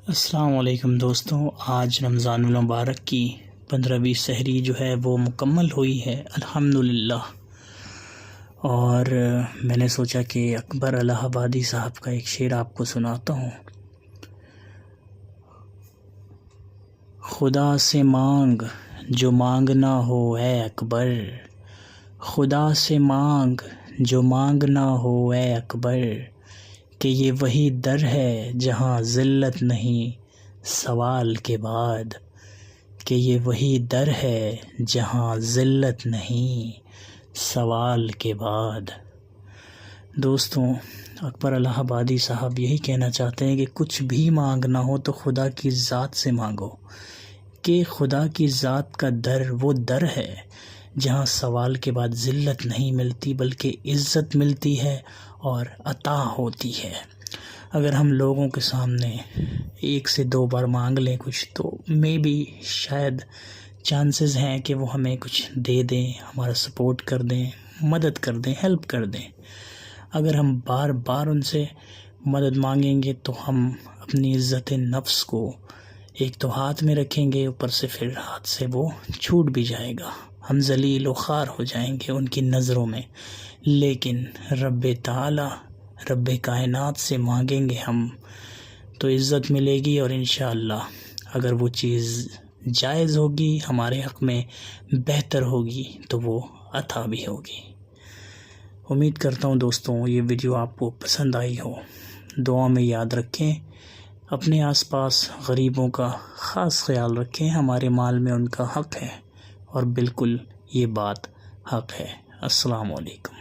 السلام علیکم دوستوں، آج رمضان المبارک کی 15ویں سحری جو ہے وہ مکمل ہوئی ہے الحمدللہ۔ اور میں نے سوچا کہ اکبر الہ آبادی صاحب کا ایک شعر آپ کو سناتا ہوں۔ خدا سے مانگ جو مانگنا ہو اے اکبر، خدا سے مانگ جو مانگنا ہو اے اکبر، کہ یہ وہی در ہے جہاں ذلت نہیں سوال کے بعد، کہ یہ وہی در ہے جہاں ذلت نہیں سوال کے بعد۔ دوستوں، اکبر الہ آبادی صاحب یہی کہنا چاہتے ہیں کہ کچھ بھی مانگنا ہو تو خدا کی ذات سے مانگو، کہ خدا کی ذات کا در وہ در ہے جہاں سوال کے بعد ذلت نہیں ملتی بلکہ عزت ملتی ہے اور عطا ہوتی ہے۔ اگر ہم لوگوں کے سامنے 1 سے 2 بار مانگ لیں کچھ تو شاید چانسز ہیں کہ وہ ہمیں کچھ دے دیں، ہمارا سپورٹ کر دیں، مدد کر دیں، ہیلپ کر دیں۔ اگر ہم بار بار ان سے مدد مانگیں گے تو ہم اپنی عزت نفس کو ایک تو ہاتھ میں رکھیں گے، اوپر سے پھر ہاتھ سے وہ چھوٹ بھی جائے گا، ہم ذلیل و خوار ہو جائیں گے ان کی نظروں میں۔ لیکن رب تعالی، رب کائنات سے مانگیں گے ہم تو عزت ملے گی، اور انشاءاللہ اگر وہ چیز جائز ہوگی، ہمارے حق میں بہتر ہوگی تو وہ عطا بھی ہوگی۔ امید کرتا ہوں دوستوں یہ ویڈیو آپ کو پسند آئی ہو۔ دعا میں یاد رکھیں، اپنے آس پاس غریبوں کا خاص خیال رکھیں، ہمارے مال میں ان کا حق ہے، اور بالکل یہ بات حق ہے۔ السلام علیکم۔